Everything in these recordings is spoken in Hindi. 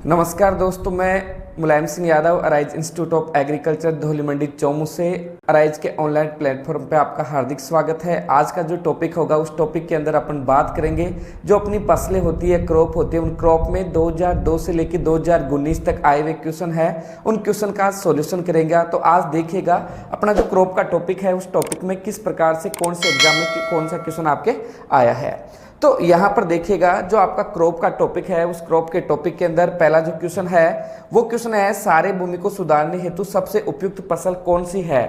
नमस्कार दोस्तों, मैं Mulayam Singh Yadav Arise Institute of Agriculture Dhauli Mandi Chomu से अराइज के ऑनलाइन प्लेटफॉर्म पे आपका हार्दिक स्वागत है। आज का जो टॉपिक होगा उस टॉपिक के अंदर अपन बात करेंगे जो अपनी फसलें होती है, क्रॉप होती है, उन क्रॉप में 2002 से लेकर 2019 तक आए हुए क्वेश्चन है, उन क्वेश्चन का सॉल्यूशन करेंगे। तो आज देखिएगा अपना जो क्रॉप का टॉपिक है उस टॉपिक में किस प्रकार से कौन से एग्जाम में कौन सा क्वेश्चन आपके आया है। तो यहाँ पर देखिएगा जो आपका क्रॉप का टॉपिक है उस क्रॉप के टॉपिक के अंदर पहला जो क्वेश्चन है वो क्वेश्चन है सारे भूमि को सुधारने हेतु सबसे उपयुक्त फसल कौन सी है।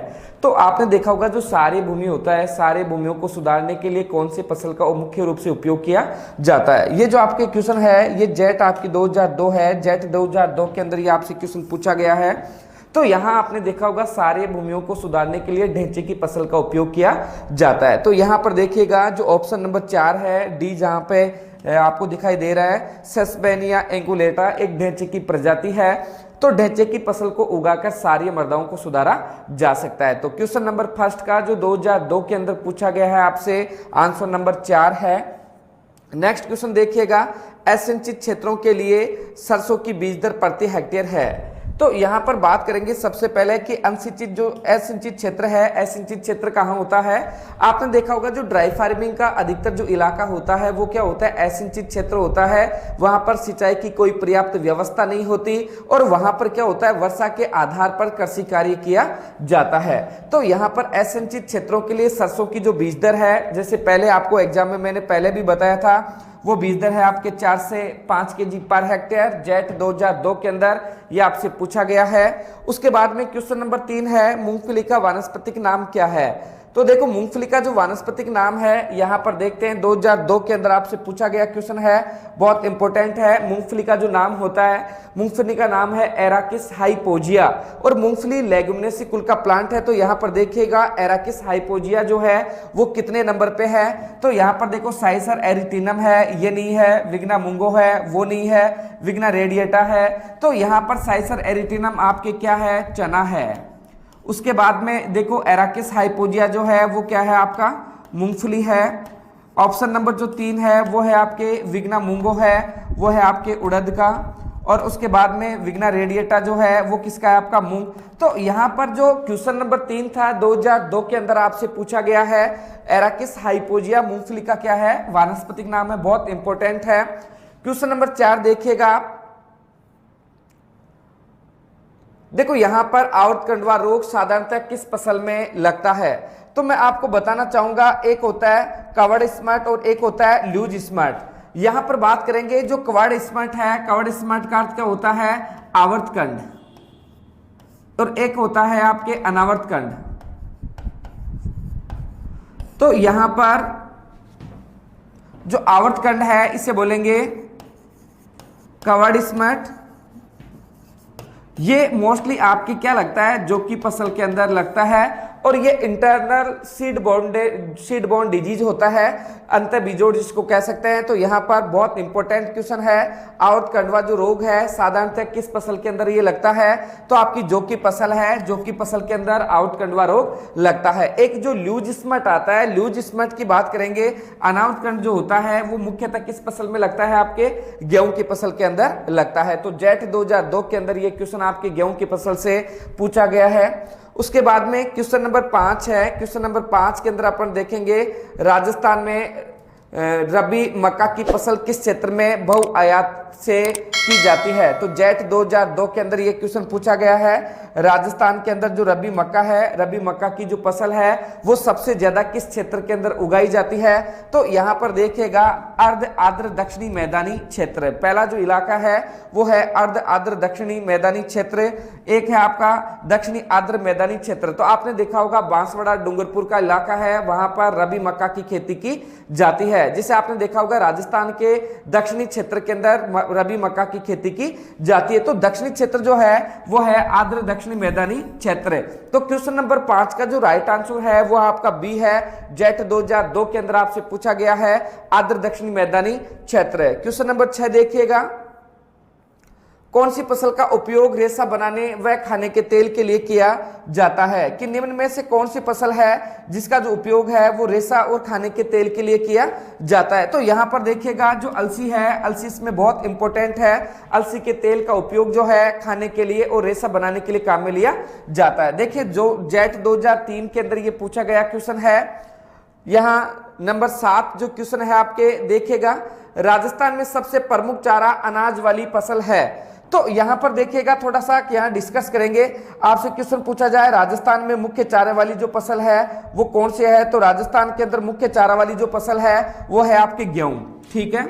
तो आपने देखा होगा जो सारी भूमि होता है, सारे भूमियों को सुधारने के लिए कौन सी फसल का मुख्य रूप से उपयोग किया जाता है। ये जो आपके क्वेश्चन है ये जेट आपकी 2002 है, जेट 2002 के अंदर ये आपसे क्वेश्चन पूछा गया है। तो यहाँ आपने देखा होगा सारे भूमियों को सुधारने के लिए ढेंचे की फसल का उपयोग किया जाता है। तो यहाँ पर देखिएगा जो ऑप्शन नंबर 4 है डी, जहाँ पे आपको दिखाई दे रहा है सेस्पेनिया एंगुलेटा एक ढेंचे की प्रजाति है। तो ढेंचे की फसल को उगाकर सारी मृदाओं को सुधारा जा सकता है। तो क्वेश्चन नंबर फर्स्ट का जो 2002 के अंदर पूछा गया है आपसे आंसर नंबर 4 है। नेक्स्ट क्वेश्चन देखिएगा असिंचित क्षेत्रों के लिए सरसों की बीज दर प्रति हेक्टेयर है। तो यहाँ पर बात करेंगे सबसे पहले कि अनसिंचित जो असिंचित क्षेत्र है, असिंचित क्षेत्र कहाँ होता है। आपने देखा होगा जो ड्राई फार्मिंग का अधिकतर जो इलाका होता है वो क्या होता है, असिंचित क्षेत्र होता है। वहां पर सिंचाई की कोई पर्याप्त व्यवस्था नहीं होती और वहां पर क्या होता है वर्षा के आधार पर कृषि कार्य किया जाता है। तो यहाँ पर असिंचित क्षेत्रों के लिए सरसों की जो बीज दर है, जैसे पहले आपको एग्जाम में मैंने पहले भी बताया था, वो बीज दर है आपके 4 से 5 केजी पर हेक्टेयर। जेट 2002 के अंदर ये आपसे पूछा गया है। उसके बाद में क्वेश्चन नंबर 3 है मूंगफली का वानस्पतिक नाम क्या है। तो देखो मूंगफली का जो वानस्पतिक नाम है यहाँ पर देखते हैं 2002 के अंदर आपसे पूछा गया क्वेश्चन है, बहुत इंपॉर्टेंट है। मूंगफली का जो नाम होता है, मूंगफली का नाम है एराकिस हाइपोजिया और मूंगफली लेगुमिनेसी कुल का प्लांट है। तो यहाँ पर देखिएगा एराकिस हाइपोजिया जो है वो कितने नंबर पे है। तो यहाँ पर देखो साइसर एरिटिनम है, ये नहीं है। विग्ना मुंगो है, वो नहीं है। विग्ना रेडिएटा है। तो यहाँ पर साइसर एरिटिनम आपके क्या है, चना है। उसके बाद में देखो एराकिस हाइपोजिया जो है वो क्या है आपका, मूंगफली है। ऑप्शन नंबर जो 3 है वो है आपके विग्ना मुंगो है, वो है आपके उड़द का। और उसके बाद में विग्ना रेडिएटा जो है वो किसका है, आपका मूंग। तो यहाँ पर जो क्वेश्चन नंबर 3 था 2002 के अंदर आपसे पूछा गया है एराकिस हाइपोजिया मूंगफली का क्या है, वानस्पतिक नाम है, बहुत इंपॉर्टेंट है। क्वेश्चन नंबर 4 देखिएगा, देखो यहां पर आवर्त कंडवा रोग साधारणतः किस फसल में लगता है। तो मैं आपको बताना चाहूंगा एक होता है कवर्ड स्मट और एक होता है लूज स्मट। यहां पर बात करेंगे जो कवर्ड स्मट है, कवर्ड स्मट का अर्थ क्या होता है, आवर्त कंड, और एक होता है आपके अनावर्त कंड। तो यहां पर जो आवर्त कंड है इसे बोलेंगे कवर्ड स्मट। ये मोस्टली आपकी क्या लगता है, जो कि फसल के अंदर लगता है और ये इंटरनल सीड बॉर्न डिजीज होता है, अंतर बीजोड़ जिसको कह सकते हैं। तो यहाँ पर बहुत इंपॉर्टेंट क्वेश्चन है आवर्त कंडवा जो रोग है साधारणतः किस फसल के अंदर ये लगता है। तो आपकी जौ की फसल है, जौ की फसल के अंदर आवर्त कंडवा रोग लगता है। एक जो लूज स्मट आता है, लूज स्मट की बात करेंगे, अनावर्त कंड जो होता है वो मुख्यतः किस फसल में लगता है, आपके गेहूं की फसल के अंदर लगता है। तो जेट 2002 के अंदर ये क्वेश्चन आपके गेहूं की फसल से पूछा गया है। उसके बाद में क्वेश्चन नंबर 5 है। क्वेश्चन नंबर 5 के अंदर अपन देखेंगे राजस्थान में रबी मक्का की फसल किस क्षेत्र में बहुआयात से की जाती है। तो जेट 2002 के अंदर ये क्वेश्चन पूछा गया है राजस्थान के अंदर जो रबी मक्का है, रबी मक्का की जो फसल है वो सबसे ज्यादा किस क्षेत्र के अंदर उगाई जाती है। तो यहाँ पर देखिएगा अर्ध आर्द्र दक्षिणी मैदानी क्षेत्र, पहला जो इलाका है वो है अर्ध आर्द्र दक्षिणी मैदानी क्षेत्र, एक है आपका दक्षिणी आर्द्र मैदानी क्षेत्र। तो आपने देखा होगा बांसवाड़ा डूंगरपुर का इलाका है, वहां पर रबी मक्का की खेती की जाती है। जिसे आपने देखा होगा राजस्थान के दक्षिणी क्षेत्र के अंदर रबी मक्का की खेती की जाती है। तो दक्षिणी क्षेत्र जो है वो है आर्द्र दक्षिणी मैदानी क्षेत्र। तो क्वेश्चन नंबर 5 का जो राइट आंसर है वो आपका बी है। जेट 2002 के अंदर आपसे पूछा गया है आर्द्र दक्षिणी मैदानी क्षेत्र। क्वेश्चन नंबर 6 देखिएगा, कौन सी फसल का उपयोग रेशा बनाने व खाने के तेल के लिए किया जाता है, कि निम्न में से कौन सी फसल है जिसका जो उपयोग है वो रेशा और खाने के तेल के लिए किया जाता है। तो यहाँ पर देखिएगा जो अलसी है, अलसी इसमें बहुत इंपॉर्टेंट है। अलसी के तेल का उपयोग जो है खाने के लिए और रेशा बनाने के लिए काम में लिया जाता है। देखिए जो जेट 2003 के अंदर ये पूछा गया क्वेश्चन है, यहाँ नंबर 7 जो क्वेश्चन है आपके देखिएगा, राजस्थान में सबसे प्रमुख चारा अनाज वाली फसल है। तो यहां पर देखिएगा थोड़ा सा यहाँ डिस्कस करेंगे, आपसे क्वेश्चन पूछा जाए राजस्थान में मुख्य चारे वाली जो फसल है वो कौन सी है, तो राजस्थान के अंदर मुख्य चारा वाली जो फसल है वो है आपकी गेहूं। ठीक है,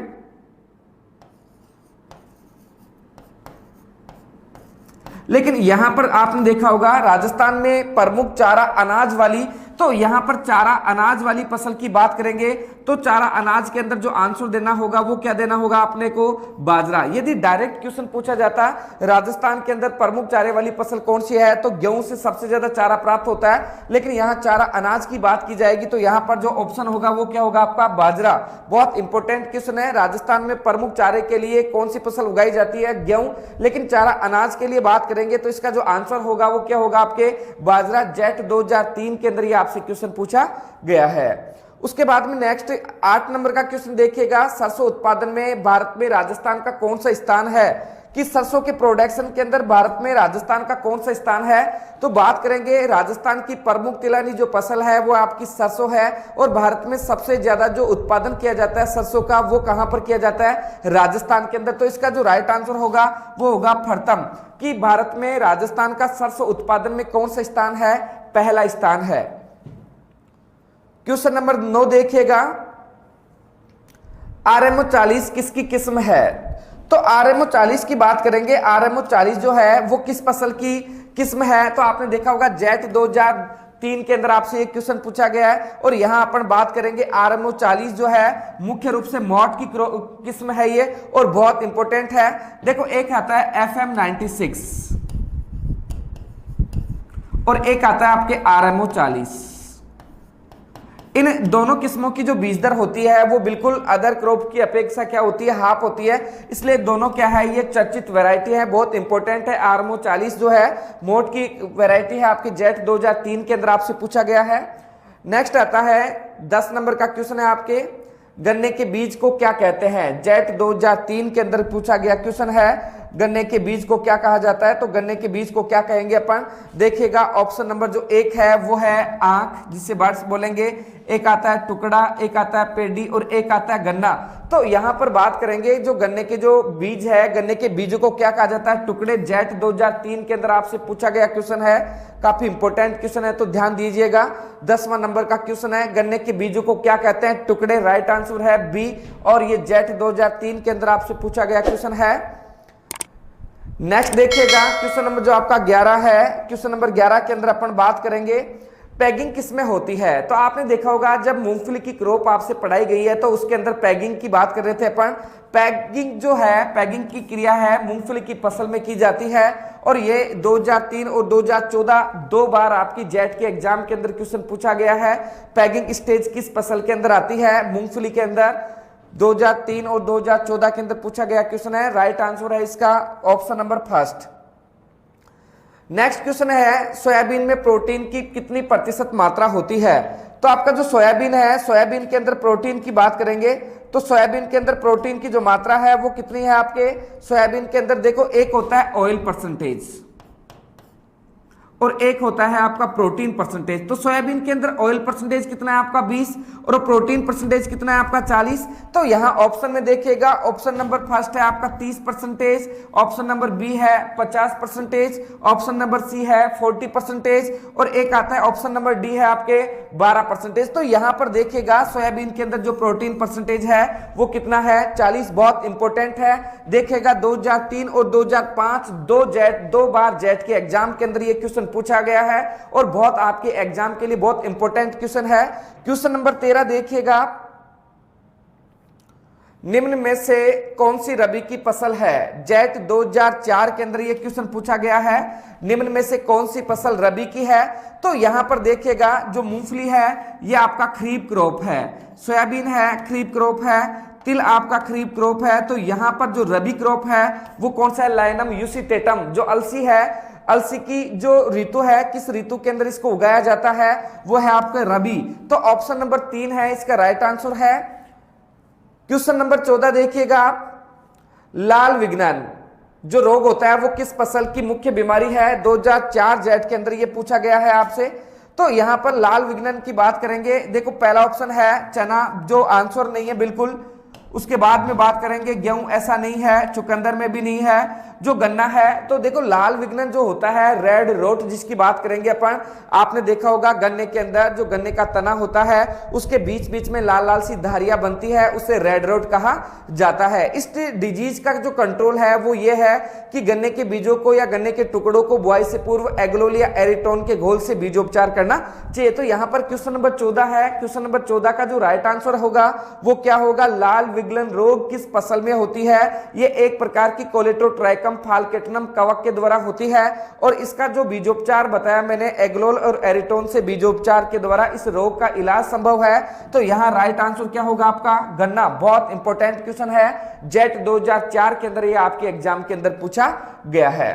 लेकिन यहां पर आपने देखा होगा राजस्थान में प्रमुख चारा अनाज वाली, तो यहां पर चारा अनाज वाली फसल की बात करेंगे तो चारा अनाज के अंदर जो आंसर देना होगा वो क्या देना होगा अपने को, बाजरा। यदि डायरेक्ट क्वेश्चन पूछा जाता राजस्थान के अंदर प्रमुख चारे वाली फसल कौन सी है, तो गेहूं से सबसे ज्यादा चारा प्राप्त होता है, लेकिन यहाँ चारा अनाज की बात की जाएगी तो यहाँ पर जो ऑप्शन होगा वो क्या होगा आपका, बाजरा। बहुत इंपॉर्टेंट क्वेश्चन है, राजस्थान में प्रमुख चारे के लिए कौन सी फसल उगाई जाती है, गेहूं, लेकिन चारा अनाज के लिए बात करेंगे तो इसका जो आंसर होगा वो क्या होगा आपके, बाजरा। जेट 2003 के अंदर आपसे क्वेश्चन पूछा गया है। उसके बाद में नेक्स्ट 8 नंबर का क्वेश्चन देखिएगा, सरसों उत्पादन में भारत में राजस्थान का कौन सा स्थान है, कि सरसों के प्रोडक्शन के अंदर भारत में राजस्थान का कौन सा स्थान है। तो बात करेंगे राजस्थान की प्रमुख तिलहनी जो फसल है वो आपकी सरसों है, और भारत में सबसे ज्यादा जो उत्पादन किया जाता है सरसों का वो कहां पर किया जाता है, राजस्थान के अंदर। तो इसका जो राइट आंसर होगा वो होगा प्रथम, कि भारत में राजस्थान का सरसों उत्पादन में कौन सा स्थान है, पहला स्थान है। क्वेश्चन नंबर 9 देखिएगा, RMO 40 किसकी किस्म है, तो RMO 40 की बात करेंगे। RMO 40 जो है वो किस फसल की किस्म है, तो आपने देखा होगा जेट 2003 के अंदर आपसे एक क्वेश्चन पूछा गया है, और यहां अपन बात करेंगे RMO 40 जो है मुख्य रूप से मोट की किस्म है ये, और बहुत इंपॉर्टेंट है। देखो एक आता है FM 96 और एक आता है आपके RMO 40। इन दोनों किस्मों की जो बीज दर होती है वो बिल्कुल अदर क्रॉप की अपेक्षा क्या होती है, हाफ होती है, इसलिए दोनों क्या है, ये चर्चित वैरायटी है, बहुत इंपॉर्टेंट है। RMO 40 जो है मोट की वैरायटी है आपकी, जेट 2003 के अंदर आपसे पूछा गया है। नेक्स्ट आता है 10 नंबर का क्वेश्चन है आपके, गन्ने के बीज को क्या कहते हैं, जेट 2003 के अंदर पूछा गया क्वेश्चन है, गन्ने के बीज को क्या कहा जाता है, तो गन्ने के बीज को क्या कहेंगे अपन, देखिएगा ऑप्शन नंबर जो 1 है वो है आंख, जिसे बर्ड्स बोलेंगे, एक आता है टुकड़ा, एक आता है पेडी और एक आता है गन्ना। तो यहां पर बात करेंगे जो गन्ने के जो बीज है, गन्ने के बीजों को क्या कहा जाता है, टुकड़े। जेट 2003 के अंदर आपसे पूछा गया क्वेश्चन है, काफी इंपॉर्टेंट क्वेश्चन है तो ध्यान दीजिएगा। 10वां नंबर का क्वेश्चन है, गन्ने के बीजों को क्या कहते हैं, टुकड़े। राइट आंसर है बी, और ये जेट 2003 के अंदर आपसे पूछा गया क्वेश्चन है। नेक्स्ट देखिएगा क्वेश्चन नंबर जो आपका 11 है, क्वेश्चन नंबर 11 के अंदर अपन बात करेंगे पैगिंग किसमें होती है। तो आपने देखा होगा जब मूंगफली की क्रॉप आपसे पढ़ाई गई है तो उसके अंदर पैगिंग की बात कर रहे थे अपन। पैगिंग जो है, पैगिंग की क्रिया है मूंगफली की फसल में की जाती है, और ये 2003 और 2014 दो बार आपकी जेट के एग्जाम के अंदर क्वेश्चन पूछा गया है। पैगिंग स्टेज किस फसल के अंदर आती है, मूंगफली के अंदर। 2003 और 2014 के अंदर पूछा गया क्वेश्चन है। राइट आंसर है इसका option number first. Next question है, सोयाबीन में प्रोटीन की कितनी प्रतिशत मात्रा होती है। तो आपका जो सोयाबीन है, सोयाबीन के अंदर प्रोटीन की बात करेंगे तो सोयाबीन के अंदर प्रोटीन की जो मात्रा है वो कितनी है आपके सोयाबीन के अंदर। देखो एक होता है ऑयल परसेंटेज और एक होता है आपका प्रोटीन परसेंटेज। तो सोयाबीन के अंदर ऑयल परसेंटेज कितना है आपका 20 और प्रोटीन परसेंटेज कितना है आपका 40। तो यहां ऑप्शन में देखिएगा ऑप्शन नंबर फर्स्ट है आपका 30%, ऑप्शन नंबर बी है 50%, ऑप्शन नंबर सी है 40% और एक आता है ऑप्शन नंबर डी है आपके 12%। तो यहां पर देखिएगा सोयाबीन के अंदर जो प्रोटीन परसेंटेज है वो कितना है 40। बहुत इंपॉर्टेंट है, देखिएगा 2003 और 2005 दो बार जेट के एग्जाम के अंदर ये क्वेश्चन पूछा गया है और बहुत आपके एग्जाम के लिए बहुत इंपॉर्टेंट क्वेश्चन है। क्वेश्चन नंबर 13 देखिएगा, निम्न में से कौन सी रबी की फसल है। जेट 2004 के अंदर यह क्वेश्चन पूछा गया है, निम्न में से कौन सी फसल रबी की है। तो यहां पर देखिएगा जो मूंगफली है यह आपका खरीफ क्रॉप है, सोयाबीन है खरीफ क्रॉप है। तिल आपका खरीफ क्रॉप है। तो यहाँ पर जो रबी क्रॉप है वो कौन सा है, लाइनम यूसिटेटम। जो अलसी है, अलसी की जो ऋतु है, किस ऋतु के अंदर इसको उगाया जाता है, वो है आपका रबी। तो ऑप्शन नंबर 3 है इसका राइट आंसर है। क्वेश्चन नंबर 14 देखिएगा आप, लाल विघटन जो रोग होता है वो किस फसल की मुख्य बीमारी है, 2004 जेट के अंदर ये पूछा गया है आपसे। तो यहां पर लाल विघटन की बात करेंगे, देखो पहला ऑप्शन है चना, जो आंसर नहीं है बिल्कुल। उसके बाद में बात करेंगे गेहूं, ऐसा नहीं है, चुकंदर में भी नहीं है। जो गन्ना है, तो देखो लाल विघटन जो होता है, रेड रोट जिसकी बात करेंगे अपन, आपने देखा होगा गन्ने के अंदर जो गन्ने का तना होता है उसके बीच बीच में लाल लाल सी धारियां बनती है, उसे रेड रोट कहा जाता है। इस डिजीज का जो कंट्रोल है वो ये है कि गन्ने के बीजों को या गन्ने के टुकड़ों को बुआई से पूर्व एग्लोल या एरिटोन के घोल से बीजोपचार करना चाहिए। तो यहाँ पर क्वेश्चन नंबर 14 है, क्वेश्चन नंबर 14 का जो राइट आंसर होगा वो क्या होगा, लाल विघटन रोग किस फसल में होती है। ये एक प्रकार की कोलेटोट्राइकम फाल्केटनम कवक के द्वारा होती है और इसका जो बीजोपचार बताया मैंने, एग्लोल और एरिटोन से बीजोपचार के द्वारा इस रोग का इलाज संभव है। तो यहाँ राइट आंसर क्या होगा आपका, गन्ना। बहुत इंपॉर्टेंट क्वेश्चन है, जेट 2004 के अंदर ये आपके एग्जाम के अंदर पूछा गया है।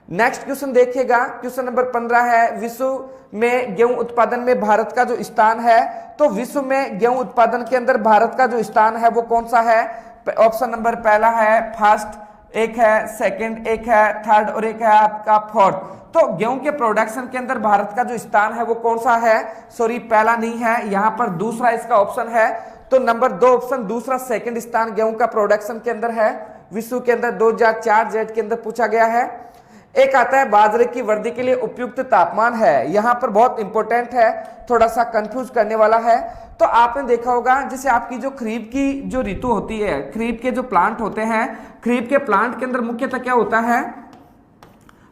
नेक्स्ट क्वेश्चन देखिएगा, क्वेश्चन नंबर 15 है, विश्व में गेहूं उत्पादन में भारत का जो स्थान है। तो विश्व में गेहूं उत्पादन के अंदर भारत का जो स्थान है वो कौन सा है। ऑप्शन नंबर पहला है फर्स्ट, एक है सेकंड, एक है थर्ड और एक है आपका फोर्थ। तो गेहूं के प्रोडक्शन के अंदर भारत का जो स्थान है वो कौन सा है, सॉरी पहला नहीं है, यहां पर दूसरा इसका ऑप्शन है। तो नंबर 2 ऑप्शन दूसरा सेकंड स्थान गेहूं का प्रोडक्शन के अंदर है, विश्व के अंदर 2004 जेट के अंदर पूछा गया है। एक आता है बाजरे की वृद्धि के लिए उपयुक्त तापमान है, यहां पर बहुत इंपॉर्टेंट है, थोड़ा सा कंफ्यूज करने वाला है। तो आपने देखा होगा जैसे आपकी जो खरीफ की जो ऋतु होती है, खरीफ के जो प्लांट होते हैं, खरीफ के प्लांट के अंदर मुख्यतः क्या होता है,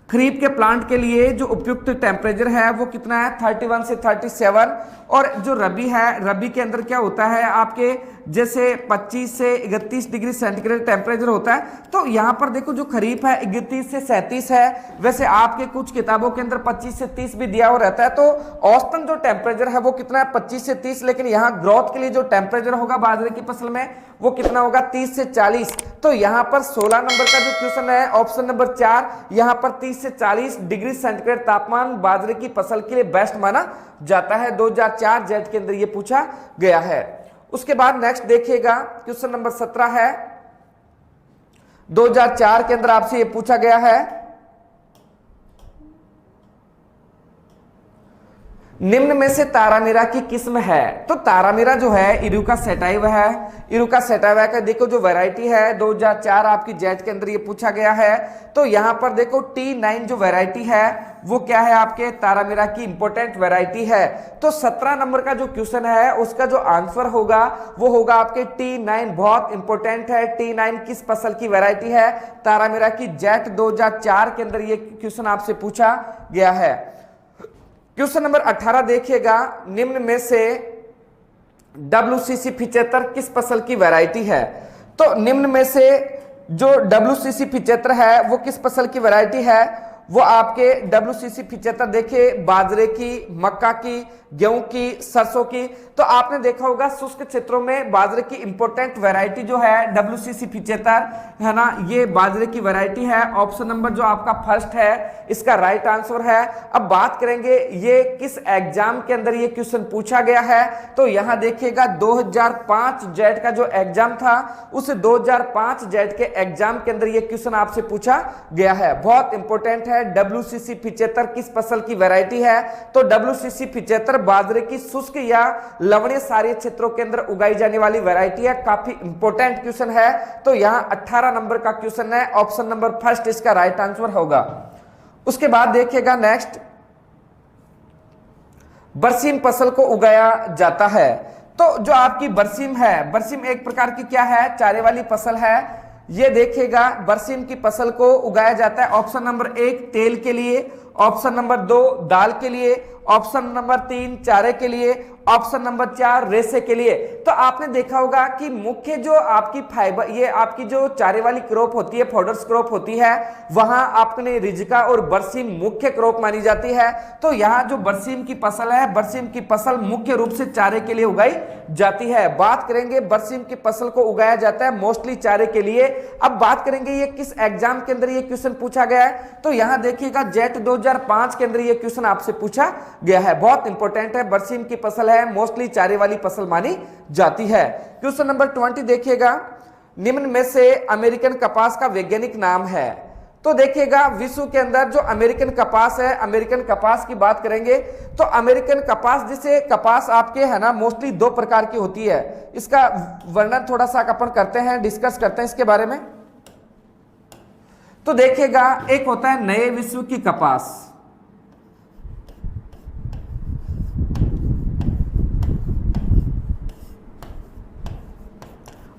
खरीफ के प्लांट के लिए जो उपयुक्त टेम्परेचर है वो कितना है, 31 से 37। और जो रबी है, रबी के अंदर क्या होता है आपके जैसे 25 से 31 डिग्री सेंटीग्रेड टेम्परेचर होता है। तो यहाँ पर देखो जो खरीफ है 31 से 37 है, वैसे आपके कुछ किताबों के अंदर 25 से 30 भी दिया हुआ रहता है। तो औसतन जो टेम्परेचर है वो कितना है, 25 से 30, लेकिन यहाँ ग्रोथ के लिए जो टेम्परेचर होगा बाजरे की फसल में वो कितना होगा, 30 से 40। तो यहाँ पर 16 नंबर का जो क्वेश्चन है ऑप्शन नंबर 4, यहाँ पर 30 से 40 डिग्री सेंटीग्रेड तापमान बाजरे की फसल के लिए बेस्ट माना जाता है। 2004 जेट के अंदर ये पूछा गया है। उसके बाद नेक्स्ट देखिएगा, क्वेश्चन नंबर 17 है, 2004 के अंदर आपसे ये पूछा गया है, निम्न में से तारामीरा की किस्म है। तो तारामीरा जो है इरुका सैटाइवा है, इरुका सैटाइवा का देखो जो वैरायटी है 2004 आपकी जेट के अंदर ये पूछा गया है। तो यहां पर देखो T9 जो वैरायटी है वो क्या है आपके तारामीरा की इंपॉर्टेंट वैरायटी है। तो 17 नंबर का जो क्वेश्चन है उसका जो आंसर होगा वो होगा आपके T9, बहुत इंपॉर्टेंट है। T9 किस फसल की वैरायटी है, तारामीरा की, जेट 2004 के अंदर ये क्वेश्चन आपसे पूछा गया है। क्वेश्चन नंबर 18 देखिएगा, निम्न में से WCC 75 किस फसल की वैरायटी है। तो निम्न में से जो WCC 75 है वो किस फसल की वैरायटी है, वो आपके WCC 75 देखिए बाजरे की, मक्का की, गेहूं की, सरसों की। तो आपने देखा होगा शुष्क क्षेत्रों में बाजरे की इंपॉर्टेंट वैरायटी जो है WCC 75 है ना, ये बाजरे की वैरायटी है। ऑप्शन नंबर जो आपका फर्स्ट है इसका राइट आंसर है। अब बात करेंगे ये किस एग्जाम के अंदर ये क्वेश्चन पूछा गया है। तो यहां देखिएगा 2005 जेट का जो एग्जाम था उस 2005 जेट के एग्जाम के अंदर ये क्वेश्चन आपसे पूछा गया है, बहुत इंपॉर्टेंट है। WCC 75 किस फसल की वैरायटी है। तो WCC 75 बाजरे की शुष्क या लवणीय सारी क्षेत्रों के अंदर उगाई जाने वाली वैरायटी है, काफी इंपॉर्टेंट क्वेश्चन है। तो यहां 18 नंबर का क्वेश्चन है, ऑप्शन नंबर फर्स्ट इसका राइट आंसर होगा। उसके बाद देखिएगा नेक्स्ट, बरसीम फसल को उगाया जाता है। तो जो आपकी बरसीम है, बरसीम एक प्रकार की क्या है, चारे वाली फसल है। ये देखिएगा बरसीम की फसल को उगाया जाता है ऑप्शन नंबर 1 तेल के लिए, ऑप्शन नंबर 2 दाल के लिए, ऑप्शन नंबर 3 चारे के लिए, ऑप्शन नंबर 4 रेसे के लिए। तो आपने देखा होगा कि मुख्य जो आपकी फाइबर, ये आपकी जो चारे वाली क्रॉप होती है, फोडर्स क्रॉप होती है, वहां आपने रिजिका और बरसीम मुख्य क्रॉप मानी जाती है। तो यहाँ जो बरसीम की फसल है, बरसीम की फसल मुख्य रूप से चारे के लिए उगाई जाती है। बात करेंगे बरसीम की फसल को उगाया जाता है मोस्टली चारे के लिए। अब बात करेंगे ये किस एग्जाम के अंदर ये क्वेश्चन पूछा गया है, तो यहां देखिएगा जेट 2005 के अंदर ये क्वेश्चन आपसे पूछा गया है, बहुत इंपॉर्टेंट है। बरसीम की फसल है, मोस्टली चारे वाली फसल मानी जाती है। क्वेश्चन नंबर 20 देखिएगा, निम्न में से अमेरिकन कपास का वैज्ञानिक नाम है। तो देखिएगा विश्व के अंदर जो अमेरिकन कपास है, अमेरिकन कपास की बात करेंगे तो अमेरिकन कपास, जिसे कपास आपके है ना मोस्टली 2 प्रकार की होती है। इसका वर्णन थोड़ा सा अपन करते हैं, डिस्कस करते हैं इसके बारे में। तो देखिएगा एक होता है नए विश्व की कपास,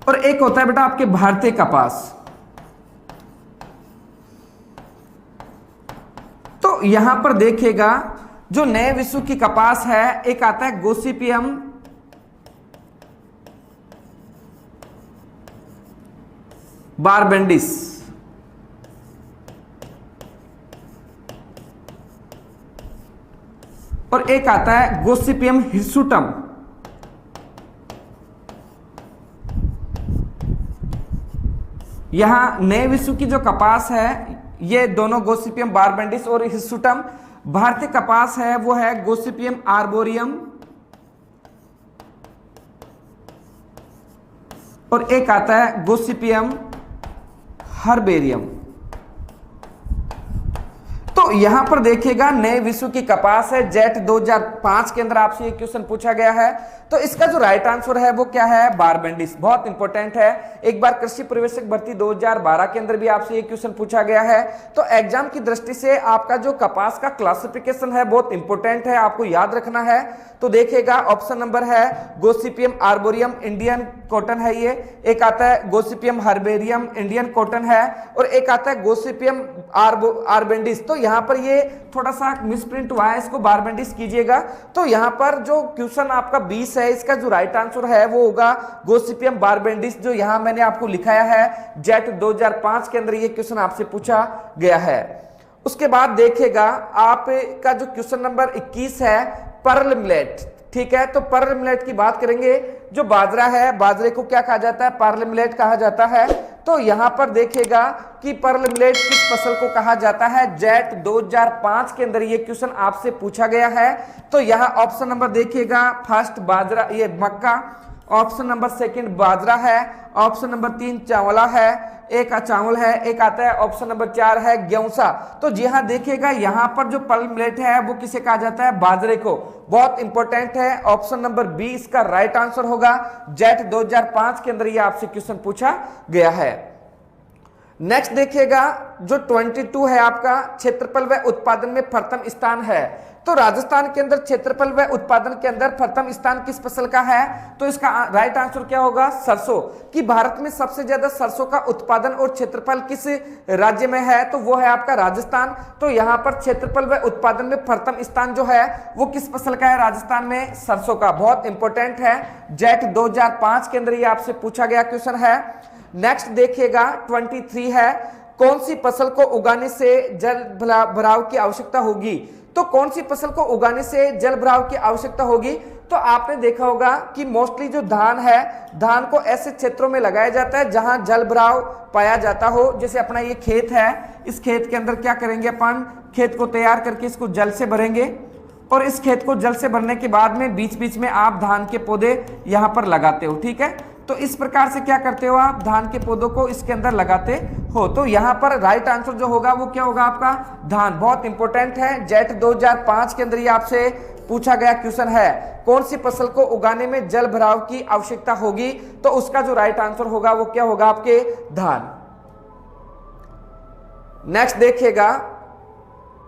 और एक होता है बेटा आपके भारतीय कपास। तो यहां पर देखिएगा जो नए विश्व की कपास है, एक आता है गोसिपियम बारबेंडिस, और एक आता है गोसिपियम हिर्सुटम। यहां नए विश्व की जो कपास है, ये दोनों गोसिपियम बारबेंडिस और हिर्सुटम। भारतीय कपास है वो है गोसिपियम आर्बोरियम, और एक आता है गोसिपियम हर्बेरियम। तो यहां पर देखिएगा नए विश्व की कपास है, जेट 2005 के अंदर आपसे ये क्वेश्चन पूछा गया है। तो इसका जो राइट आंसर है वो क्या है, बारबेंडिस। बहुत इंपॉर्टेंट है, एक बार कृषि प्रवेशक भर्ती 2012 के अंदर भी आपसे ये क्वेश्चन पूछा गया है। तो एग्जाम की दृष्टि से आपका जो कपास का क्लासिफिकेशन है बहुत इंपॉर्टेंट है, आपको याद रखना है। तो देखिएगा ऑप्शन नंबर है गोसिपियम आर्बोरियम, इंडियन कॉटन है ये, एक आता है गोसिपियम हर्बेरियम, इंडियन कॉटन है, और एक आता है गोसिपियम आर्बेंडिस। तो यहाँ पर ये थोड़ा सा मिसप्रिंट हुआ है, इसको बारबेंडिस कीजिएगा। तो यहाँ पर जो क्वेश्चन आपका 20 है, इसका जो राइट आंसर है वो होगा गोसिपियम बारबेंडिस, जो यहाँ मैंने आपको लिखाया है। जेट 2005 के अंदर ये क्वेश्चन आपसे पूछा गया है। उसके बाद देखिएगा आपका जो क्वेश्चन नंबर 21 है, पर्ल मिलेट। ठीक है, तो पर्ल मिलेट की बात करेंगे। जो बाजरा है, बाजरे को क्या कहा जाता है, पर्ल मिलेट कहा जाता है। तो यहां पर देखिएगा कि पर्ल मिलेट किस फसल को कहा जाता है, जेट 2005 के अंदर ये क्वेश्चन आपसे पूछा गया है। तो यहां ऑप्शन नंबर देखिएगा, फर्स्ट बाजरा, ये मक्का, ऑप्शन नंबर 2 बाजरा है, ऑप्शन नंबर 3 चावला है, एक चावल है, एक आता है ऑप्शन नंबर 4 है गेहूंसा। तो जी हाँ देखिएगा यहाँ पर जो पर्ल मिलेट है वो किसे कहा जाता है, बाजरे को। बहुत इंपॉर्टेंट है, ऑप्शन नंबर बी इसका राइट आंसर होगा। जेट 2005 के अंदर ये आपसे क्वेश्चन पूछा गया है। नेक्स्ट देखिएगा जो 22 है आपका, क्षेत्रफल व उत्पादन में प्रथम स्थान है। तो राजस्थान के अंदर क्षेत्रफल व उत्पादन के अंदर प्रथम स्थान किस फसल का है, तो इसका राइट आंसर क्या होगा, सरसों। कि भारत में सबसे ज्यादा सरसों का उत्पादन और क्षेत्रफल किस राज्य में है, तो वो है आपका राजस्थान। तो यहां पर क्षेत्रफल व उत्पादन में प्रथम स्थान जो है वो किस फसल का है, राजस्थान में सरसों का। बहुत इंपॉर्टेंट है, जेट 2005 के अंदर ये आपसे पूछा गया क्वेश्चन है। नेक्स्ट देखिएगा 23 है, कौन सी फसल को उगाने से जल भराव की आवश्यकता होगी। तो कौन सी फसल को उगाने से जल भराव की आवश्यकता होगी, तो आपने देखा होगा कि मोस्टली जो धान है, धान को ऐसे क्षेत्रों में लगाया जाता है जहां जल भराव पाया जाता हो। जैसे अपना ये खेत है, इस खेत के अंदर क्या करेंगे अपन, खेत को तैयार करके इसको जल से भरेंगे, और इस खेत को जल से भरने के बाद में बीच बीच में आप धान के पौधे यहां पर लगाते हो। ठीक है, तो इस प्रकार से क्या करते हो, आप धान के पौधों को इसके अंदर लगाते हो। तो यहां पर राइट आंसर जो होगा वो क्या होगा आपका, धान। बहुत इंपॉर्टेंट है, जेट 2005 के अंदर ये आपसे पूछा गया क्वेश्चन है, कौन सी फसल को उगाने में जल भराव की आवश्यकता होगी, तो उसका जो राइट आंसर होगा वो क्या होगा आपके, धान। नेक्स्ट देखिएगा,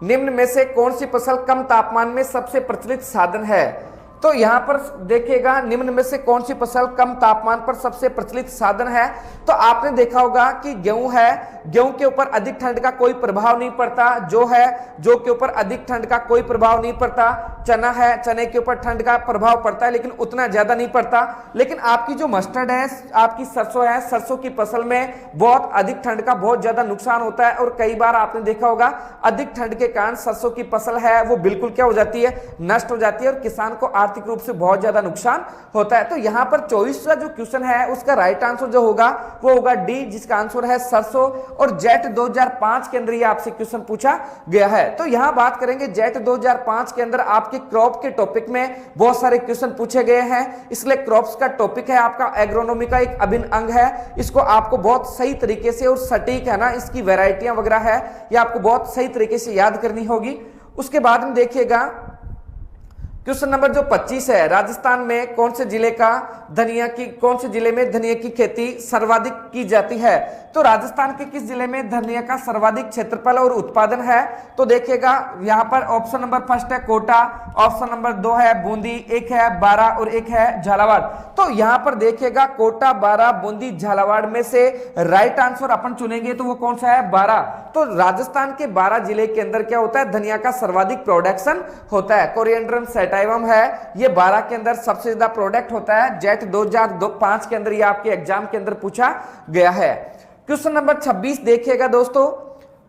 निम्न में से कौन सी फसल कम तापमान में सबसे प्रचलित साधन है। तो यहाँ पर देखिएगा निम्न में से कौन सी फसल कम तापमान पर सबसे प्रचलित साधन है। तो आपने देखा होगा कि गेहूं है, गेहूं के ऊपर अधिक ठंड का कोई प्रभाव नहीं पड़ता। जौ है, जौ के ऊपर अधिक ठंड का कोई प्रभाव नहीं पड़ता। चना है, चने के ऊपर ठंड का प्रभाव पड़ता है लेकिन उतना ज्यादा नहीं पड़ता। लेकिन आपकी जो मस्टर्ड है, आपकी सरसों है, सरसों की फसल में बहुत अधिक ठंड का बहुत ज्यादा नुकसान होता है और कई बार आपने देखा होगा अधिक ठंड के कारण सरसों की फसल है वो बिल्कुल क्या हो जाती है, नष्ट हो जाती है और किसान को आर्थिक रूप से बहुत ज्यादा नुकसान होता है। तो यहाँ पर 24वां जो क्वेश्चन है उसका राइट आंसर जो होगा वो होगा डी, जिसका आंसर है सरसों। और जेट 2005 के अंदर ये आपसे क्वेश्चन पूछा गया है। तो यहाँ बात करेंगे जेट 2005 के अंदर आपके क्रॉप के टॉपिक में बहुत सारे क्वेश्चन पूछे गए हैं, इसलिए क्रॉप्स का टॉपिक है आपका एग्रोनॉमी का एक अभिन्न अंग है। इसको आपको बहुत सही तरीके से और सटीक है ना, इसकी वैरायटियां वगैरह है ये आपको बहुत सही तरीके से याद करनी होगी। उसके बाद में देखिएगा क्वेश्चन नंबर जो 25 है, राजस्थान में कौन से जिले का धनिया की, कौन से जिले में धनिया की खेती सर्वाधिक की जाती है। तो राजस्थान के किस जिले में धनिया का सर्वाधिक क्षेत्रफल और उत्पादन है। तो देखिएगा यहाँ पर ऑप्शन नंबर फर्स्ट है कोटा, ऑप्शन नंबर 2 है बूंदी, एक है बारा और एक है झालावाड़। तो यहाँ पर देखिएगा कोटा, बारा, बूंदी, झालावाड़ में से राइट आंसर अपन चुनेंगे तो वो कौन सा है, बारा। तो राजस्थान के 12 जिले के अंदर क्या होता है, धनिया का सर्वाधिक प्रोडक्शन होता है। कोरिएंड्रम सैटाइवम है ये 12 के अंदर सबसे ज्यादा प्रोडक्ट होता है। जेट 2005 के अंदर ये आपके एग्जाम के अंदर पूछा गया है। क्वेश्चन नंबर 26 देखिएगा दोस्तों,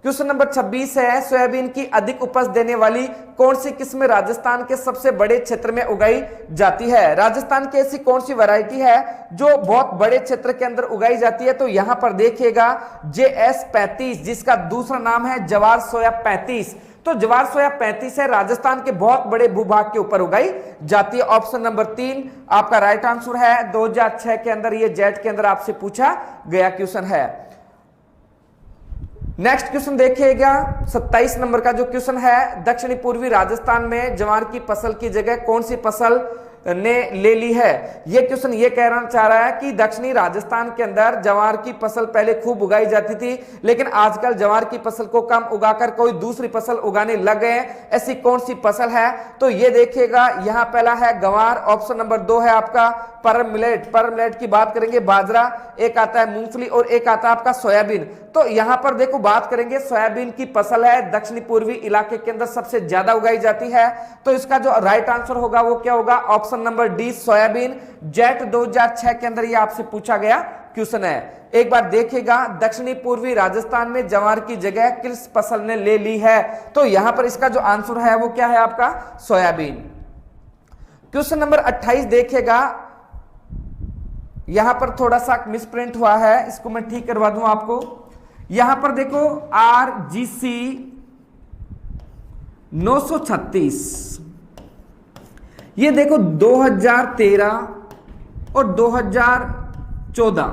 क्वेश्चन नंबर 26 है सोयाबीन की अधिक उपज देने वाली कौन सी किस्म राजस्थान के सबसे बड़े क्षेत्र में उगाई जाती है। राजस्थान की ऐसी कौन सी वैरायटी है जो बहुत बड़े क्षेत्र के अंदर उगाई जाती है। तो यहां पर देखिएगा JS 35, जिसका दूसरा नाम है जवार सोया 35। तो जवार सोया 35 है, राजस्थान के बहुत बड़े भूभाग के ऊपर उगाई जाती है। ऑप्शन नंबर 3 आपका राइट आंसर है। 2006 के अंदर ये जेट के अंदर आपसे पूछा गया क्वेश्चन है। नेक्स्ट क्वेश्चन देखिएगा 27 नंबर का जो क्वेश्चन है, दक्षिणी पूर्वी राजस्थान में ज्वार की फसल की जगह कौन सी फसल ने ले ली है। यह क्वेश्चन ये कहना चाह रहा है कि दक्षिणी राजस्थान के अंदर ज्वार की फसल पहले खूब उगाई जाती थी लेकिन आजकल ज्वार की फसल को कम उगाकर कोई दूसरी फसल उगाने लग गए हैं। ऐसी कौन सी फसल है। तो ये देखिएगा यहाँ पहला है गंवार, ऑप्शन नंबर 2 है आपका परम मिलेट। परम मिलेट की बात करेंगे बाजरा, एक आता है मूंगफली और एक आता है आपका सोयाबीन। तो यहां पर देखो बात करेंगे सोयाबीन की फसल है दक्षिणी पूर्वी इलाके के अंदर सबसे ज्यादा उगाई जाती है। तो इसका जो राइट आंसर होगा वो क्या होगा, option number D soybean. Jet 2006 के अंदर ये आपसे पूछा गया क्वेश्चन है। एक बार देखिएगा दक्षिणी पूर्वी राजस्थान में ज्वार की जगह किस फसल ने ले ली है। तो यहां पर इसका जो आंसर है वो क्या है आपका सोयाबीन। क्वेश्चन नंबर 28 देखिएगा, यहां पर थोड़ा सा मिसप्रिंट हुआ है, इसको मैं ठीक करवा दूं आपको। यहां पर देखो RGC 936, ये देखो 2013 और 2014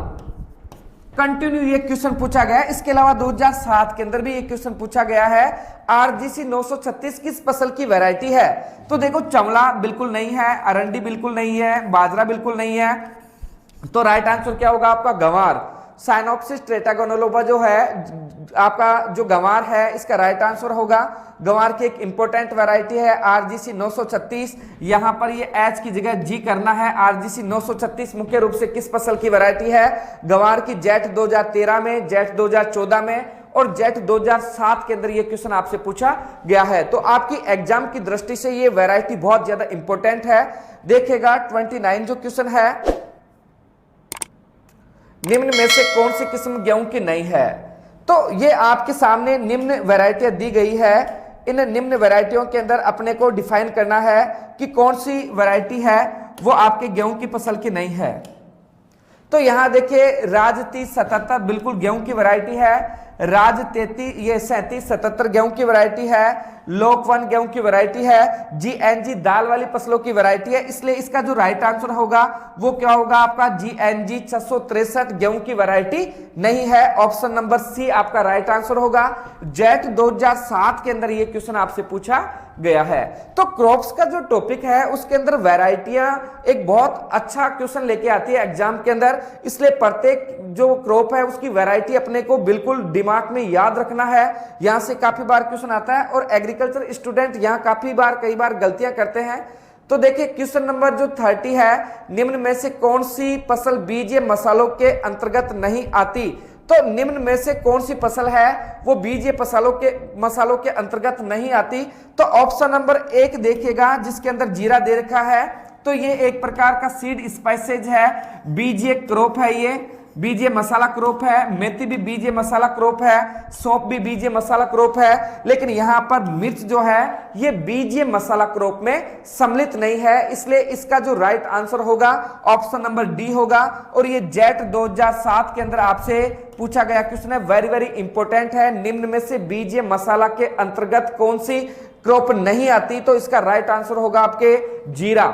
कंटिन्यू ये क्वेश्चन पूछा गया है। इसके अलावा 2007 के अंदर भी ये क्वेश्चन पूछा गया है। RGC 936 किस फसल की वैरायटी है। तो देखो चमला बिल्कुल नहीं है, अरंडी बिल्कुल नहीं है, बाजरा बिल्कुल नहीं है। तो राइट आंसर क्या होगा आपका गंवार। साइनोप्सिस टेट्रागोनोलोबा जो है आपका जो गंवार है इसका राइट आंसर होगा। गंवार की एक इंपॉर्टेंट वैरायटी है RGC 936। यहां पर ये H की जगह G करना है। RGC 936 मुख्य रूप से किस फसल की वैरायटी है, गंवार की। जेट 2013 में, जेट 2014 में और जेट 2007 के अंदर ये क्वेश्चन आपसे पूछा गया है। तो आपकी एग्जाम की दृष्टि से ये वैरायटी बहुत ज्यादा इंपॉर्टेंट है। देखिएगा 29 जो क्वेश्चन है, निम्न में से कौन सी किस्म गेहूं की नहीं है। तो ये आपके सामने निम्न वैरायटियां दी गई है। इन निम्न वैरायटियों के अंदर अपने को डिफाइन करना है कि कौन सी वैरायटी है वो आपके गेहूं की फसल की नहीं है। तो यहां देखिए राज 3077 बिल्कुल गेहूं की वैरायटी है। राज 33 ये 3777 गेहूं की वैरायटी है। लोक 1 गेहूं की वैरायटी है। GNG दाल वाली फसलों की वैरायटी है, इसलिए इसका जो राइट आंसर होगा वो क्या होगा आपका GNG 663 गेहूं की वैरायटी नहीं है। ऑप्शन नंबर सी आपका राइट आंसर होगा। जेट 2007 के अंदर ये क्वेश्चन आपसे पूछा गया है। तो क्रॉप्स का जो टॉपिक है उसके अंदर वैरायटियां एक बहुत अच्छा क्वेश्चन लेके आती है एग्जाम के अंदर, इसलिए प्रत्येक जो क्रॉप है उसकी वैरायटी अपने को बिल्कुल दिमाग में याद रखना है। यहां से काफी बार क्वेश्चन आता है और एग्रीकल्चर स्टूडेंट यहां काफी बार कई बार गलतियां करते हैं। तो देखिए क्वेश्चन नंबर जो 30 है, निम्न में से कौन सी फसल बीजीय मसालों के अंतर्गत नहीं आती। तो निम्न में से कौन सी फसल है वो बीजीय मसालों के अंतर्गत नहीं आती। तो ऑप्शन नंबर 1 देखिएगा, जिसके अंदर जीरा दे रखा है, तो ये एक प्रकार का सीड स्पाइसेज है, बीजीय क्रॉप है, ये बीजीय मसाला क्रॉप है। मेथी भी बीजीय मसाला क्रॉप है, सौंफ भी बीजीय मसाला क्रॉप है, लेकिन यहां पर मिर्च जो है ये बीजीय मसाला क्रॉप में सम्मिलित नहीं है, इसलिए इसका जो राइट आंसर होगा ऑप्शन नंबर डी होगा। और ये जेट 2007 के अंदर आपसे पूछा गया क्वेश्चन है, वेरी वेरी इंपॉर्टेंट है। निम्न में से बीजीय मसाला के अंतर्गत कौन सी क्रॉप नहीं आती, तो इसका राइट आंसर होगा आपके जीरा।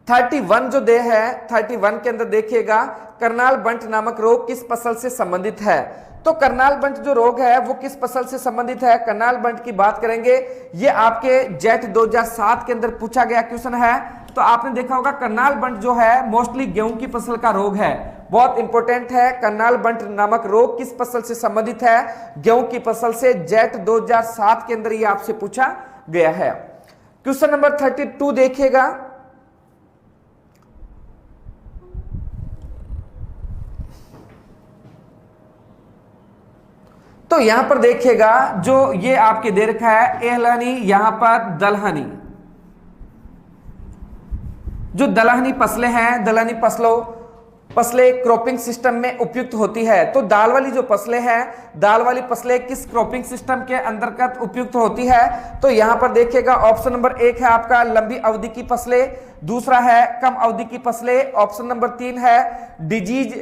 31 जो दे है, 31 के अंदर देखिएगा, करनाल बंट नामक रोग किस फसल से संबंधित है। तो करनाल बंट जो रोग है वो किस फसल से संबंधित है, करनाल बंट की बात करेंगे, ये आपके जेट 2007 के अंदर पूछा गया क्वेश्चन है। तो आपने देखा होगा करनाल बंट जो है मोस्टली गेहूं की फसल का रोग है, बहुत इंपॉर्टेंट है। करनाल बंट नामक रोग किस फसल से संबंधित है, गेहूं की फसल से। जेट 2007 के अंदर ये आपसे पूछा गया है। क्वेश्चन नंबर 32 देखिएगा, तो यहां पर देखिएगा जो ये आपके दे रखा है एहलानी, यहां पर दलहनी, जो दलहनी फसलें हैं, दलहनी फसलें क्रॉपिंग सिस्टम में उपयुक्त होती है। तो दाल वाली जो फसलें हैं, दाल वाली फसलें किस क्रॉपिंग सिस्टम के अंतर्गत उपयुक्त होती है। तो यहां पर देखिएगा ऑप्शन नंबर 1 है आपका लंबी अवधि की फसलें, दूसरा है कम अवधि की फसलें, ऑप्शन नंबर 3 है डिजीज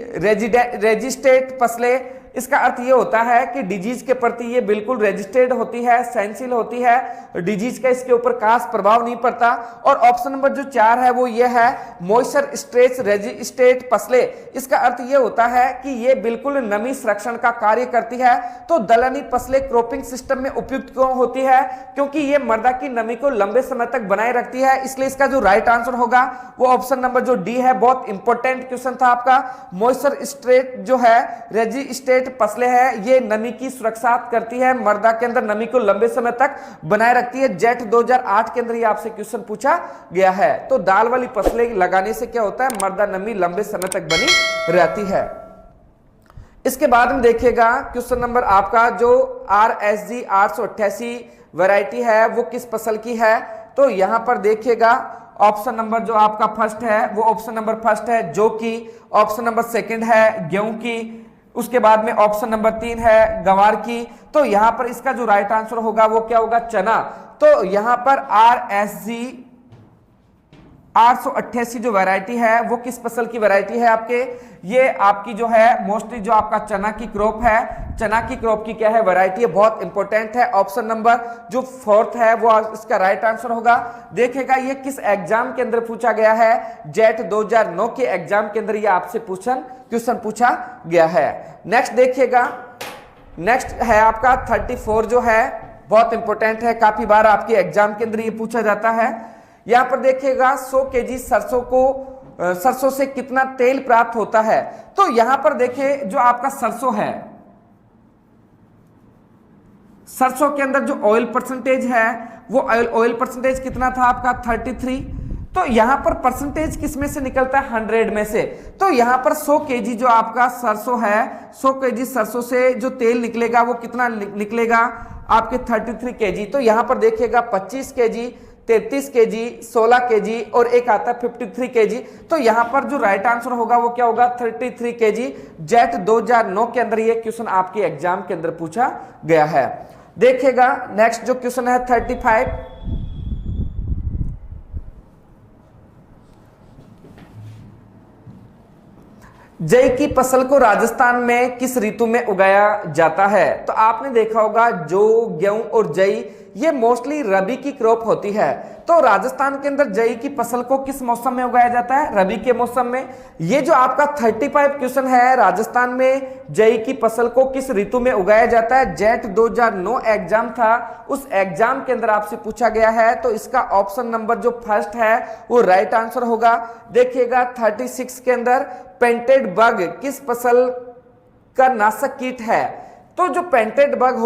रेजिस्टेंट फसलें। इसका अर्थ ये होता है कि डिजीज के प्रति ये बिल्कुल रेजिस्टेंट होती है, सहनशील होती है, डिजीज का इसके ऊपर खास प्रभाव नहीं पड़ता। और ऑप्शन नंबर जो 4 है वो ये है मॉइस्चर स्ट्रेस रेजिस्टेंट फसलें। इसका अर्थ ये होता है कि ये बिल्कुल नमी संरक्षण का कार्य करती है। तो दलहनी फसलें क्रॉपिंग सिस्टम में उपयुक्त क्यों होती है, क्योंकि ये मृदा की नमी को लंबे समय तक बनाए रखती है, इसलिए इसका जो राइट आंसर होगा वो ऑप्शन नंबर जो डी है। बहुत इंपॉर्टेंट क्वेश्चन था आपका। मॉइस्चर स्ट्रेट जो है रेजिस्टेंट फसलें हैं, ये नमी की सुरक्षा करती है, मृदा के अंदर नमी को लंबे समय तक बनाए रखती है। जेट 2008 के अंदर ये आपसे क्वेश्चन पूछा गया है। तो दाल वाली फसलें लगाने से क्या होता है, मृदा नमी लंबे समय तक बनी रहती है। इसके बाद में देखिएगा क्वेश्चन नंबर आपका जो RSG 888 वैरायटी है वो किस फसल की है। तो यहां पर देखिएगा ऑप्शन नंबर जो आपका फर्स्ट है वो ऑप्शन नंबर फर्स्ट है जौ की, ऑप्शन नंबर सेकंड है गेहूं की, उसके बाद में ऑप्शन नंबर 3 है गंवार की। तो यहां पर इसका जो राइट आंसर होगा वो क्या होगा, चना। तो यहां पर RSG 888 जो वैरायटी है वो किस फसल की वैरायटी है आपके, ये आपकी जो है मोस्टली जो आपका चना की क्रॉप है, चना की क्रॉप की क्या है वैरायटी है, बहुत इंपॉर्टेंट है। ऑप्शन नंबर जो 4th है वो इसका राइट आंसर होगा। देखिएगा ये किस एग्जाम के अंदर पूछा गया है, जेट 2009 के एग्जाम के अंदर ये आपसे क्वेश्चन पूछा गया है। नेक्स्ट देखिएगा, नेक्स्ट है आपका 34 जो है बहुत इंपॉर्टेंट है, काफी बार आपके एग्जाम के अंदर ये पूछा जाता है। यहां पर देखिएगा 100 केजी सरसों से कितना तेल प्राप्त होता है। तो यहां पर देखिए जो आपका सरसों है, सरसों के अंदर जो ऑयल परसेंटेज है वो ऑयल परसेंटेज कितना था आपका 33। तो यहां पर परसेंटेज किस में से निकलता है, 100 में से। तो यहां पर 100 केजी जो आपका सरसों है, 100 केजी सरसों से जो तेल निकलेगा वो कितना निकलेगा आपके 33 केजी। तो यहां पर देखिएगा 25 केजी, 33 केजी, 16 केजी और एक आता है 53 केजी। तो यहां पर जो राइट आंसर होगा वो क्या होगा, 33 केजी। जेट 2009 के अंदर ये क्वेश्चन आपके एग्जाम के अंदर पूछा गया है। देखिएगा नेक्स्ट जो क्वेश्चन है 35, जई की फसल को राजस्थान में किस ऋतु में उगाया जाता है। तो आपने देखा होगा जो गेहूं और जई ये मोस्टली रबी की क्रॉप होती है। तो राजस्थान के अंदर जई की फसल को किस मौसम में उगाया जाता है, रबी के मौसम में। ये जो आपका 35 क्वेश्चन है, राजस्थान में जई की फसल को किस ऋतु में उगाया जाता है, जेट 2009 एग्जाम था, उस एग्जाम के अंदर आपसे पूछा गया है। तो इसका ऑप्शन नंबर जो फर्स्ट है वो राइट आंसर होगा। देखिएगा 36 के अंदर पेंटेड बग किस फसल का नाशक कीट है। तो जो painted bug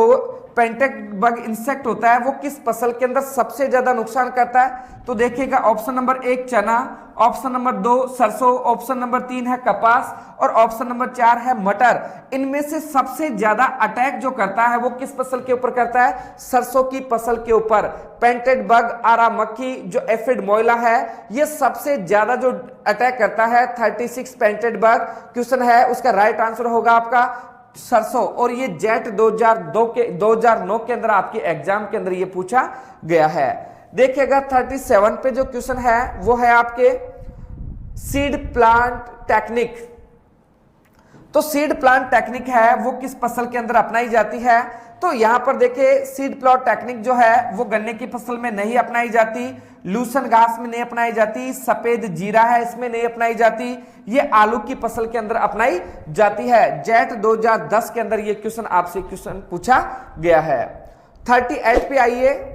painted bug insect होता है वो किस फसल के अंदर सबसे ज्यादा नुकसान करता है? तो देखिएगा ऑप्शन नंबर 1 चना, ऑप्शन नंबर 2 सरसों, ऑप्शन नंबर 3 है कपास और ऑप्शन नंबर 4 है मटर। इनमें से सबसे ज्यादा अटैक जो करता है वो किस फसल के ऊपर करता है? सरसों की फसल के ऊपर। पेंटेड बग, आरा मक्खी, जो एफिड मोइला है, ये सबसे ज्यादा जो अटैक करता है 36 पेंटेड बग। क्वेश्चन है उसका राइट आंसर होगा आपका सरसों। और ये जेट 2009 के अंदर आपके एग्जाम के अंदर ये पूछा गया है। देखिएगा 37 पे जो क्वेश्चन है वो है आपके सीड प्लांट टेक्निक। तो सीड प्लांट टेक्निक है वो किस फसल के अंदर अपनाई जाती है? तो यहां पर देखिए सीड प्लॉट टेक्निक जो है वो गन्ने की फसल में नहीं अपनाई जाती, लूसन घास में नहीं अपनाई जाती, सफेद जीरा है इसमें नहीं अपनाई जाती, ये आलू की फसल के अंदर अपनाई जाती है। जेट 2010 के अंदर ये क्वेश्चन आपसे क्वेश्चन पूछा गया है। 38 पे आइए,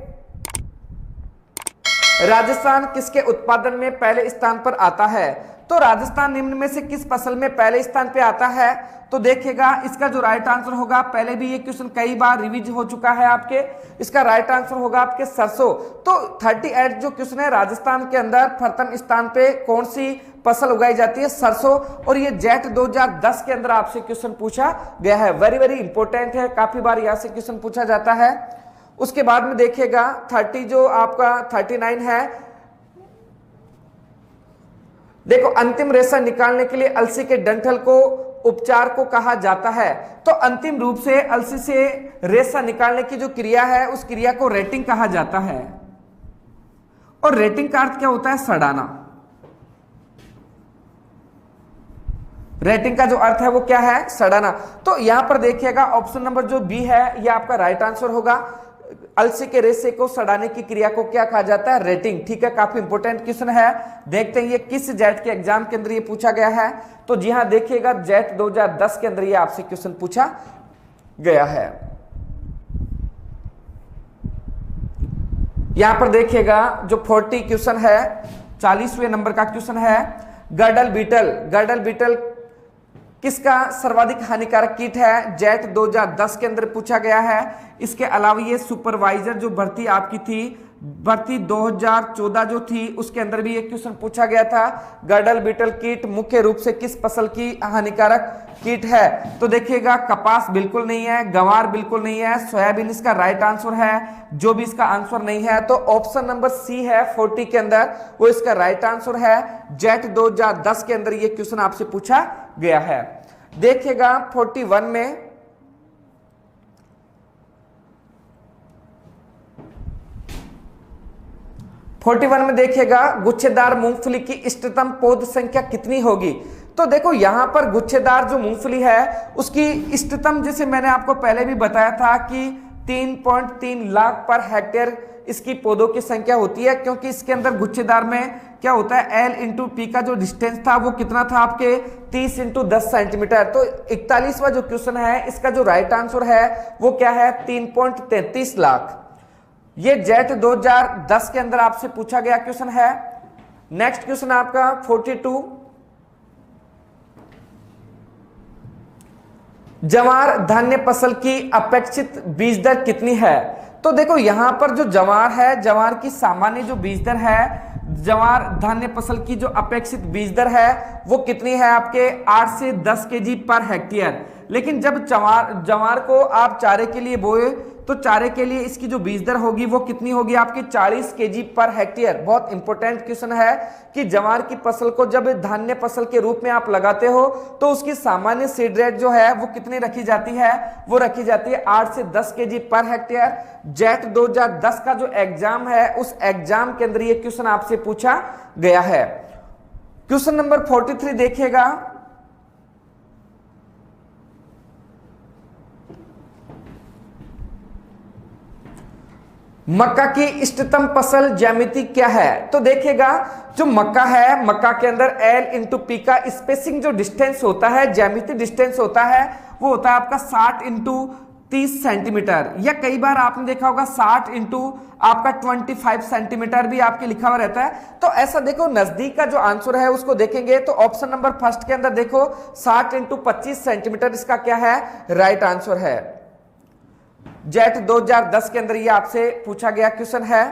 राजस्थान किसके उत्पादन में पहले स्थान पर आता है? तो राजस्थान निम्न में से किस फसल में पहले स्थान पे आता है? तो देखिएगा इसका जो राइट आंसर होगा, पहले भी ये क्वेश्चन कई बार रिवीज हो चुका है आपके, इसका राइट आंसर होगा आपके सरसों। तो 38 जो क्वेश्चन है, राजस्थान के अंदर प्रथम स्थान पे कौन सी फसल उगाई जाती है? सरसों। और ये जेट 2010 के अंदर आपसे क्वेश्चन पूछा गया है। वेरी वेरी इंपॉर्टेंट है, काफी बार यहां से क्वेश्चन पूछा जाता है। उसके बाद में देखिएगा 30 जो आपका 39 है, देखो अंतिम रेशा निकालने के लिए अलसी के डंठल को उपचार को कहा जाता है। तो अंतिम रूप से अलसी से रेशा निकालने की जो क्रिया है उस क्रिया को रेटिंग कहा जाता है। और रेटिंग का अर्थ क्या होता है? सड़ाना। रेटिंग का जो अर्थ है वो क्या है? सड़ाना। तो यहां पर देखिएगा ऑप्शन नंबर जो बी है ये आपका राइट आंसर होगा। अलसी के रेशे को सड़ाने की क्रिया को क्या कहा जाता है? रेटिंग। ठीक है, काफी इंपोर्टेंट क्वेश्चन है। देखते हैं ये किस जेट के एग्जाम के अंदर ये पूछा गया है। तो जी हां, देखिएगा जेट 2010 के अंदर ये आपसे क्वेश्चन पूछा गया है। यहां पर देखिएगा जो 40 क्वेश्चन है, 40वें नंबर का क्वेश्चन है, गर्डल बीटल। गर्डल बीटल किसका सर्वाधिक हानिकारक कीट है? जेट 2010 के अंदर पूछा गया है। इसके अलावा ये सुपरवाइजर जो भर्ती आपकी थी, भर्ती 2014 जो थी, उसके अंदर भी एक क्वेश्चन पूछा गया था। गर्डल बीटल कीट मुख्य रूप से किस फसल की हानिकारक कीट है? तो देखिएगा कपास बिल्कुल नहीं है, गंवार बिल्कुल नहीं है, सोयाबीन इसका राइट आंसर है। जो भी इसका आंसर नहीं है तो ऑप्शन नंबर सी है 40 के अंदर, वो इसका राइट आंसर है। जेट 2010 के अंदर ये क्वेश्चन आपसे पूछा गया है। देखिएगा 41 में देखिएगा गुच्छेदार मूंगफली की इष्टतम पौध संख्या कितनी होगी? तो देखो यहां पर गुच्छेदार जो मूंगफली है उसकी इष्टतम, जैसे मैंने आपको पहले भी बताया था कि 3.3 लाख पर हेक्टेयर इसकी पौधों की संख्या होती है, क्योंकि इसके अंदर गुच्छेदार में क्या होता है, L इंटू पी का जो डिस्टेंस था वो कितना था आपके 30 इंटू 10 सेंटीमीटर। तो 41वां जो क्वेश्चन है इसका जो राइट आंसर है वो क्या है? 3.33 लाख। ये जेट 2010 के अंदर आपसे पूछा गया क्वेश्चन है। नेक्स्ट क्वेश्चन आपका 42, जवार धान्य फसल की अपेक्षित बीज दर कितनी है? तो देखो यहां पर जो जवार है, जवार की सामान्य जो बीज दर है, जवार धान्य फसल की जो अपेक्षित बीज दर है वो कितनी है आपके? 8 से 10 केजी पर हेक्टेयर। लेकिन जब जवार को आप चारे के लिए बोए तो चारे के लिए इसकी जो बीज दर होगी वो कितनी होगी आपकी? 40 केजी पर हेक्टेयर। बहुत इंपॉर्टेंट क्वेश्चन है कि जवार की फसल को जब धान्य फसल के रूप में आप लगाते हो तो उसकी सामान्य सीड रेट जो है वो कितनी रखी जाती है? वो रखी जाती है 8 से 10 केजी पर हेक्टेयर। जेट 2010 का जो एग्जाम है उस एग्जाम के अंदर ये क्वेश्चन आपसे पूछा गया है। क्वेश्चन नंबर 43 देखिएगा, मक्का की इष्टतम फसल ज्यामिति क्या है? तो देखिएगा जो मक्का है, मक्का के अंदर L इंटू पी का स्पेसिंग जो डिस्टेंस होता है, ज्यामिति डिस्टेंस होता है, वो होता है आपका 60 इंटू 30 सेंटीमीटर, या कई बार आपने देखा होगा 60 इंटू आपका 25 सेंटीमीटर भी आपके लिखा हुआ रहता है। तो ऐसा देखो नजदीक का जो आंसर है उसको देखेंगे तो ऑप्शन नंबर फर्स्ट के अंदर देखो 60 इंटू 25 सेंटीमीटर इसका क्या है? राइट आंसर है। जेट 2010 के अंदर ये आपसे पूछा गया क्वेश्चन है।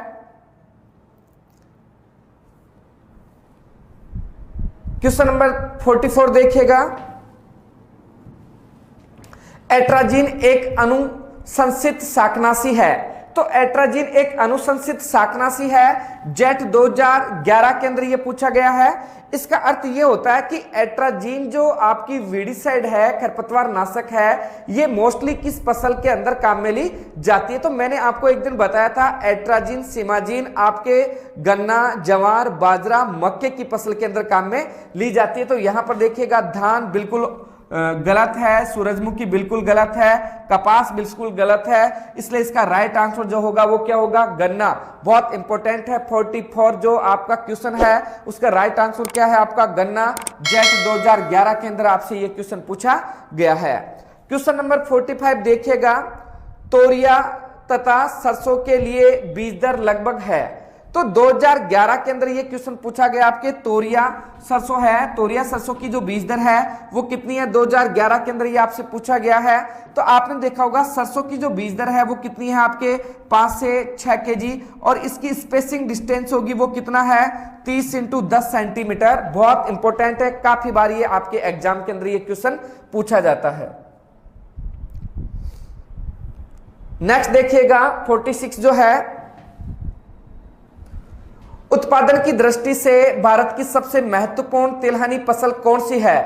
क्वेश्चन नंबर 44 देखिएगा, एट्राजीन एक अनुशंसित शाकनाशी है। तो एट्राजीन एक अनुशंसित शाकनाशी है, जेट 2011 के अंदर यह पूछा गया है। इसका अर्थ यह होता है कि एट्राजीन जो आपकी वीडिसाइड है, खरपतवार नाशक है, ये मोस्टली किस फसल के अंदर काम में ली जाती है। तो मैंने आपको एक दिन बताया था एट्राजीन सिमाजीन आपके गन्ना, जवार, बाजरा, मक्के की फसल के अंदर काम में ली जाती है। तो यहां पर देखिएगा धान बिल्कुल गलत है, सूरजमुखी बिल्कुल गलत है, कपास बिल्कुल गलत है, इसलिए इसका राइट आंसर जो होगा वो क्या होगा, गन्ना। बहुत इंपॉर्टेंट है, 44 जो आपका क्वेश्चन है उसका राइट आंसर क्या है आपका गन्ना। जेट 2011 के अंदर आपसे ये क्वेश्चन पूछा गया है। क्वेश्चन नंबर 45 देखिएगा, तोरिया तथा सरसों के लिए बीज दर लगभग है। तो 2011 के अंदर ये क्वेश्चन पूछा गया आपके, तोरिया सरसों है, तोरिया सरसों की जो बीज दर है वो कितनी है, 2011 के अंदर ये आपसे पूछा गया है। तो आपने देखा होगा सरसों की जो बीज दर है वो कितनी है आपके 5 से 6 केजी, और इसकी स्पेसिंग डिस्टेंस होगी वो कितना है 30 × 10 सेंटीमीटर। बहुत इंपॉर्टेंट है, काफी बार ये आपके एग्जाम के अंदर ये क्वेश्चन पूछा जाता है। नेक्स्ट देखिएगा 46 जो है, उत्पादन की दृष्टि से भारत की सबसे महत्वपूर्ण तिलहनी फसल कौन सी है।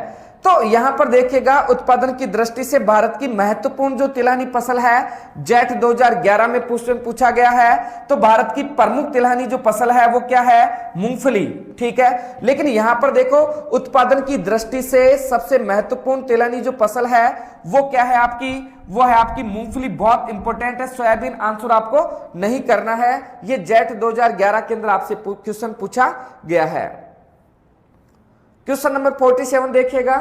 तो यहां पर देखिएगा उत्पादन की दृष्टि से भारत की महत्वपूर्ण जो तिलहनी फसल है, जेट 2011 में पूछा गया है। तो भारत की प्रमुख तिलहनी जो फसल है वो क्या है, मूंगफली, ठीक है। लेकिन यहां पर देखो उत्पादन की दृष्टि से सबसे महत्वपूर्ण तिलहनी जो फसल है वो क्या है आपकी, वो है आपकी मूंगफली। बहुत इंपॉर्टेंट है, सोयाबीन आंसर आपको नहीं करना है। ये जेट 2011 के अंदर आपसे क्वेश्चन पूछा गया है। क्वेश्चन नंबर 47 देखिएगा,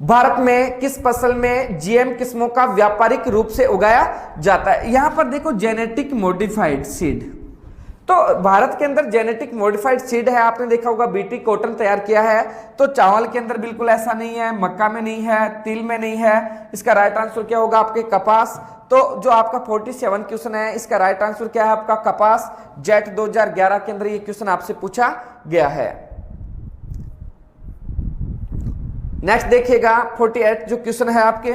भारत में किस फसल में जीएम किस्मों का व्यापारिक रूप से उगाया जाता है। यहां पर देखो जेनेटिक मॉडिफाइड सीड, तो भारत के अंदर जेनेटिक मॉडिफाइड सीड है। आपने देखा होगा बीटी कॉटन तैयार किया है। तो चावल के अंदर बिल्कुल ऐसा नहीं है, मक्का में नहीं है, तिल में नहीं है। इसका राइट आंसर क्या होगा आपके कपास। तो जो आपका 47 क्वेश्चन है इसका राइट आंसर क्या है आपका कपास। जेट 2011 के अंदर ये क्वेश्चन आपसे पूछा गया है। नेक्स्ट देखिएगा 48 जो क्वेश्चन है आपके,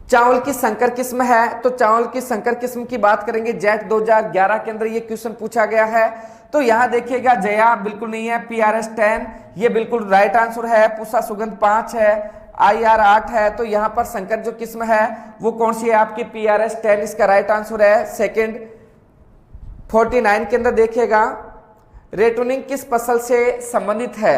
चावल की संकर किस्म है। तो चावल की संकर किस्म की बात करेंगे, जेट 2011 के अंदर ये क्वेश्चन पूछा गया है। तो यहां देखिएगा जया बिल्कुल नहीं है, PRS 10 ये बिल्कुल राइट आंसर है, पूसा सुगंध 5 है, IR 8 है। तो यहां पर संकर जो किस्म है वो कौन सी है आपकी PRS 10, इसका राइट आंसर है सेकंड। 49 के अंदर देखिएगा, रेटूनिंग किस फसल से संबंधित है।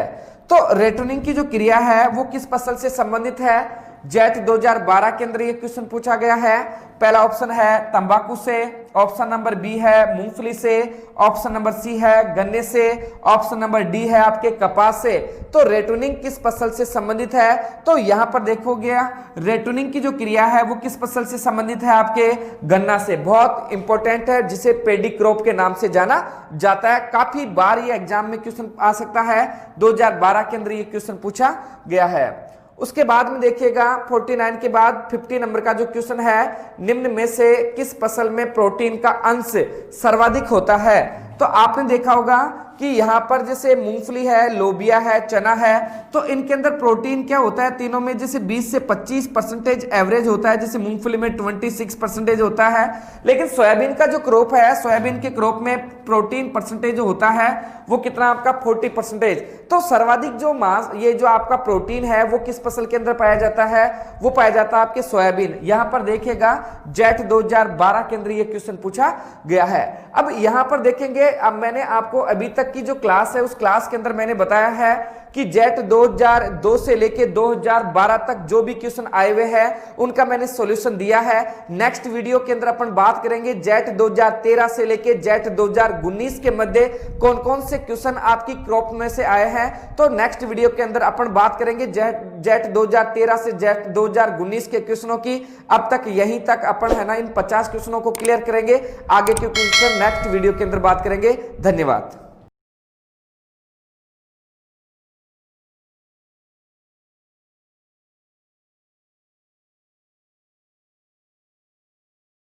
तो रेटूनिंग की जो क्रिया है वो किस फसल से संबंधित है, जेट 2012 के अंदर ये क्वेश्चन पूछा गया है। पहला ऑप्शन है तंबाकू से, ऑप्शन नंबर बी है मूंगफली से, ऑप्शन नंबर सी है गन्ने से, ऑप्शन नंबर डी है आपके कपास से। तो रेटूनिंग किस फसल से संबंधित है, तो यहां पर देखोगे रेटूनिंग की जो क्रिया है वो किस फसल से संबंधित है आपके गन्ना से। बहुत इंपॉर्टेंट है, जिसे पेडी क्रॉप के नाम से जाना जाता है। काफी बार ये एग्जाम में क्वेश्चन आ सकता है, 2012 के अंदर ये क्वेश्चन पूछा गया है। उसके बाद में देखिएगा 49 के बाद 50 नंबर का जो क्वेश्चन है, निम्न में से किस फसल में प्रोटीन का अंश सर्वाधिक होता है। तो आपने देखा होगा कि यहाँ पर जैसे मूंगफली है, लोबिया है, चना है, तो इनके अंदर प्रोटीन क्या होता है तीनों में, जैसे 20 से 25% एवरेज होता है, जैसे मूंगफली में 26% होता है। लेकिन सोयाबीन का जो क्रॉप है, सोयाबीन के क्रॉप में प्रोटीन परसेंटेज जो होता है वो कितना आपका 40%। तो सर्वाधिक जो मास ये जो आपका प्रोटीन है वो किस फसल के अंदर पाया जाता है, वो पाया जाता है आपके सोयाबीन। यहां पर देखिएगा जेट 2012 के अंदर ये क्वेश्चन पूछा गया है। अब यहां पर देखेंगे, अब मैंने आपको अभी तक की जो क्लास है उस क्लास के अंदर मैंने बताया है कि जेट 2002 से लेके 2012 तक जो भी क्वेश्चन आए हुए हैं उनका मैंने सॉल्यूशन दिया है। नेक्स्ट वीडियो के अंदर अपन बात करेंगे जेट 2013 से लेके जेट 2019 के मध्य कौन कौन से क्वेश्चन आपकी क्रॉप में से आए हैं। तो नेक्स्ट वीडियो के अंदर अपन बात करेंगे जेट 2013 से जेट 2019 के क्वेश्चनों की। अब तक यहीं तक अपन है ना इन 50 क्वेश्चनों को क्लियर करेंगे। आगे के क्वेश्चन नेक्स्ट वीडियो के अंदर बात करेंगे। धन्यवाद।